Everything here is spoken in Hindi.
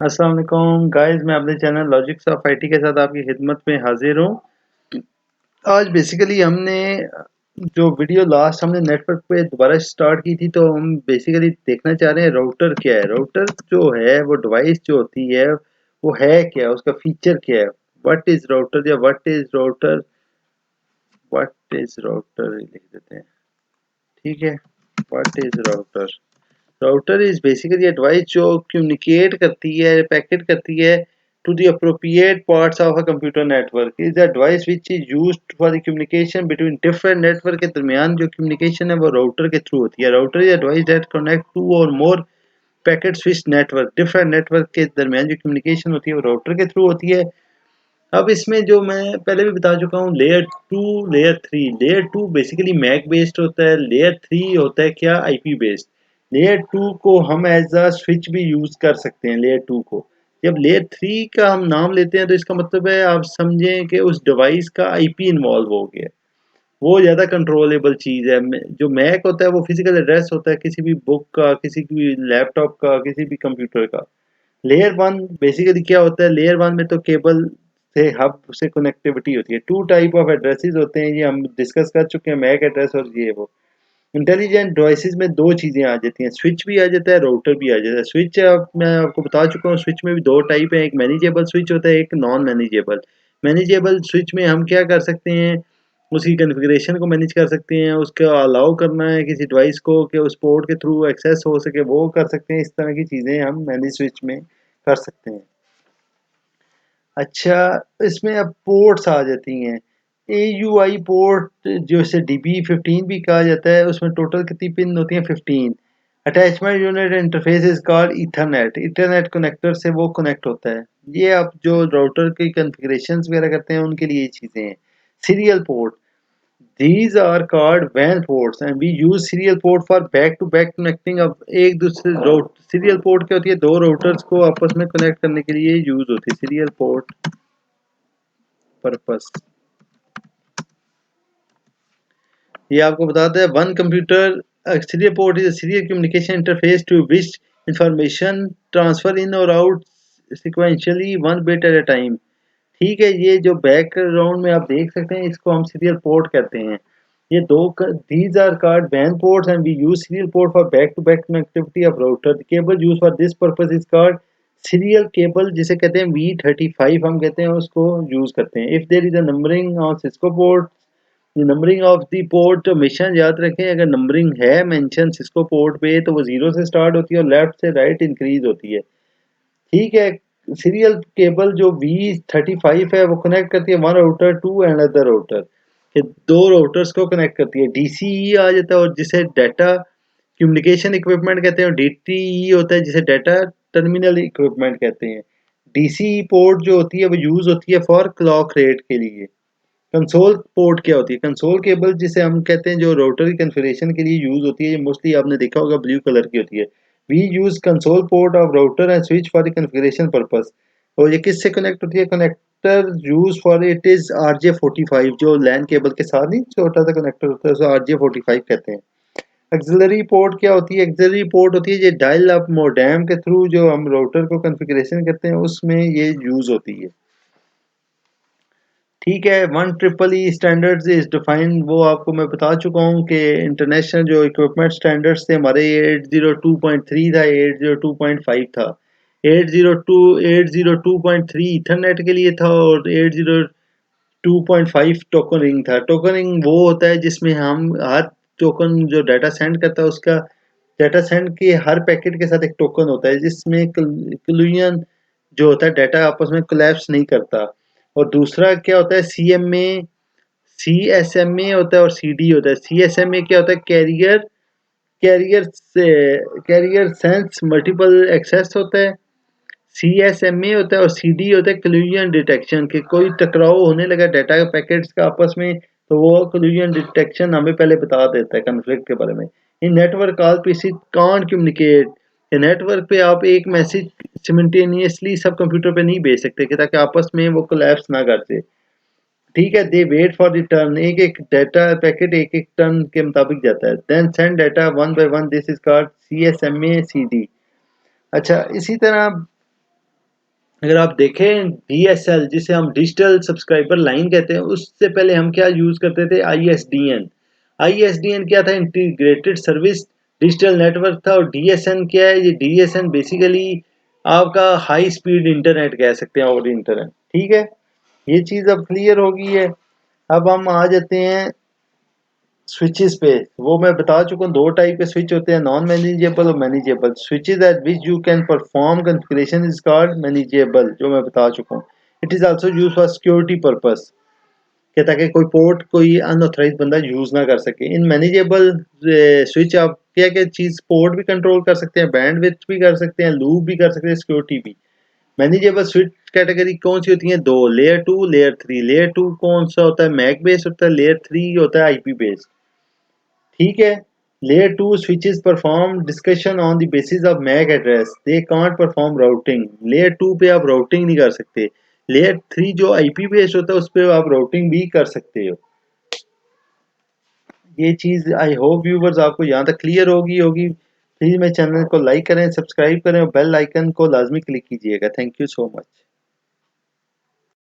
अस्सलाम वालेकुम गाइस, मैं अपने चैनल लॉजिक्स ऑफ आईटी के साथ आपकी खिदमत में हाजिर हूँ। आज बेसिकली हमने जो वीडियो लास्ट हमने नेटवर्क पे दोबारा स्टार्ट की थी, तो हम बेसिकली देखना चाह रहे हैं राउटर क्या है। राउटर जो है वो डिवाइस जो होती है वो है क्या, उसका फीचर क्या है। व्हाट इज राउटर या व्हाट इज राउटर लिख देते हैं। ठीक है, what is router. Router is basically a device जो communicate करती है, पैकेट करती है to the appropriate parts of a computer network. Is a device which is used for the communication between different network के दरमियान जो communication है वो राउटर के थ्रू होती है। Router is a device that connect two or more packet switch network. different network के दरमियान जो communication होती है वो राउटर के थ्रू होती है। अब इसमें जो मैं पहले भी बता चुका हूँ, layer two basically MAC based होता है। लेयर थ्री होता है क्या, आईपी बेस्ड। लेयर टू को हम एज अ स्विच भी यूज कर सकते हैं। लेयर टू को जब लेयर थ्री का हम नाम लेते हैं तो इसका मतलब है आप समझें कि उस डिवाइस का आईपी इन्वॉल्व हो गया। वो ज़्यादा कंट्रोलेबल चीज़ है। जो मैक होता है वो फिजिकल एड्रेस होता है किसी भी बुक का, किसी भी लैपटॉप का, किसी भी कंप्यूटर का। लेयर वन बेसिकली क्या होता है, लेयर वन में तो केबल से हब से कनेक्टिविटी होती है। टू टाइप ऑफ एड्रेसेस होते हैं, ये हम डिस्कस कर चुके हैं, मैक एड्रेस और ये वो। इंटेलिजेंट डिवाइसेस में दो चीज़ें आ जाती हैं, स्विच भी आ जाता है, राउटर भी आ जाता है। स्विच मैं आपको बता चुका हूँ, स्विच में भी दो टाइप है, एक मैनेजेबल स्विच होता है, एक नॉन मैनेजेबल। मैनेजेबल स्विच में हम क्या कर सकते हैं, उसकी कॉन्फ़िगरेशन को मैनेज कर सकते हैं, उसका अलाउ करना है किसी डिवाइस को कि उस पोर्ट के थ्रू एक्सेस हो सके, वो कर सकते हैं। इस तरह की चीज़ें हम मैनेज स्विच में कर सकते हैं। अच्छा, इसमें अब पोर्ट्स आ जाती हैं। AUI पोर्ट जो इसे DB15 भी कहा जाता है, उसमें टोटल कितनी पिन होती हैं, 15। Attachment unit interface is called Ethernet. Ethernet connector से वो कनेक्ट होता है। ये आप जो राउटर की कॉन्फ़िगरेशंस वगैरह करते हैं उनके लिए ये चीज़ें हैं। Serial port, these are called WAN ports and we use serial port for back to back connecting। अब एक दूसरे सीरियल पोर्ट क्या होती है, दो राउटर्स को आपस में कनेक्ट करने के लिए यूज होती है सीरियल पोर्ट पर्पस। ये आपको बताता है one computer serial port is serial communication interface to which information transfer in और out sequentially one bit at a time. ठीक है, ये जो बैकग्राउंड में आप देख सकते हैं इसको हम सीरियल पोर्ट कहते हैं। ये दो these are called WAN ports and we use serial port for back to back connectivity of router। The cable used for this purpose is called serial cable, जिसे कहते हैं V35 हम कहते हैं, उसको यूज करते हैं। if there is a numbering on Cisco port, the numbering of the port हमेशा याद रखें, अगर नंबरिंग है मेंशन सिस्को पोर्ट पे तो वो जीरो से स्टार्ट होती है और लेफ्ट से राइट इंक्रीज होती है। ठीक है, सीरियल केबल जो V35 है वो कनेक्ट करती है one router to another router. ये दो राउटर्स को कनेक्ट करती है। DCE आ जाता है और जिसे डाटा कम्युनिकेशन इक्विपमेंट कहते हैं, और DTE होता है जिसे डाटा टर्मिनल इक्विपमेंट कहते हैं। DCE पोर्ट जो होती है वो यूज होती है फॉर क्लॉक रेट के लिए। कंसोल पोर्ट क्या होती है, कंसोल केबल जिसे हम कहते हैं जो राउटर की कॉन्फ़िगरेशन के लिए यूज होती है, ये मोस्टली आपने देखा होगा ब्लू कलर की होती है। We use console port of router and switch for the configuration purpose. और ये किससे कनेक्ट होती है, connector use for it is RJ45, जो लैन केबल के साथ नहीं छोटा सा कनेक्टर होता है उसे RJ45 कहते हैं। एक्सिलरी पोर्ट क्या होती है, एक्सिलरी पोर्ट होती है ये डायल अप मोडेम के थ्रू जो हम राउटर को कॉन्फ़िगरेशन करते हैं उसमें ये यूज होती है। ठीक है, 1EEE स्टैंडर्ड्स इज डिफाइंड, वो आपको मैं बता चुका हूँ कि इंटरनेशनल जो इक्विपमेंट स्टैंडर्ड्स थे हमारे 802.3 था, 802.5 था। 802.3 ईथरनेट के लिए था और 802.5 टोकन रिंग था। टोकन रिंग वो होता है जिसमें हम हर टोकन जो डाटा सेंड करता है उसका डाटा सेंड के हर पैकेट के साथ एक टोकन होता है जिसमें क्लूजन जो होता है डाटा आपस में कोलैप्स नहीं करता। और दूसरा क्या होता है, CSMA होता है और CD होता है। CSMA क्या होता है, कैरियर से कैरियर सेंस मल्टीपल एक्सेस होता है। CSMA होता है और CD होता है कोलिजन डिटेक्शन, कि कोई टकराव होने लगा डाटा के पैकेट्स का आपस में तो वो कोलिजन डिटेक्शन हमें पहले बता देता है कॉन्फ्लिक्ट के बारे में। In network call PC can't communicate, network पे आप एक मैसेज सिमल्टेनियसली सब कंप्यूटर पे नहीं भेज सकते कि ताकि आपस में वो कोलैप्स ना कर दे। ठीक है, दे वेट फॉर द टर्न, एक एक डाटा पैकेट एक एक टर्न के मुताबिक जाता है। Then send data one by one, this is called CSMA CD। अच्छा, इसी तरह अगर आप देखें DSL जिसे हम डिजिटल सब्सक्राइबर लाइन कहते हैं, उससे पहले हम क्या यूज़ करते थे? ISDN। ISDN क्या था? इंटीग्रेटेड सर्विस डिजिटल नेटवर्क था। और DSN क्या है? ये DSN बेसिकली आपका हाई स्पीड इंटरनेट कह सकते हैं, ओवर इंटरनेट। ठीक है, ये चीज़ अब क्लियर हो गई है। अब हम आ जाते हैं स्विचेस पे। वो मैं बता चुका हूँ, दो टाइप के स्विच होते हैं, नॉन मैनेजेबल और manageable. Switches eight which you can perform configuration is called manageable, जो मैं बता चुका हूँ। It is also use for security purpose, कि ताकि कोई पोर्ट कोई अनऑथराइज बंदा यूज ना कर सके। इन मैनेजेबल स्विच आप क्या क्या चीज़ पोर्ट भी कंट्रोल कर सकते हैं, बैंडविड्थ भी कर सकते हैं, लूप भी कर सकते हैं, सिक्योरिटी भी। मैनेजेबल स्विच कैटेगरी कौन सी होती है? दो, लेयर 2, लेयर 3। लेयर 2 कौन सा होता है? मैक बेस्ड होता है। लेयर 3 होता है आईपी बेस्ड। ठीक है। Layer 2 switches perform discussion on the basis of MAC address. They can't perform routing. Layer 2 पे आप राउटिंग नहीं कर सकते। लेयर 3 जो आईपी बेस्ड होता है उस पे आप राउटिंग भी कर सकते हो। ये चीज़ आई होप व्यूवर्स आपको यहाँ तक क्लियर होगी। प्लीज़ मेरे चैनल को लाइक करें, सब्सक्राइब करें और बेल आइकन को लाजमी क्लिक कीजिएगा। Thank you so much.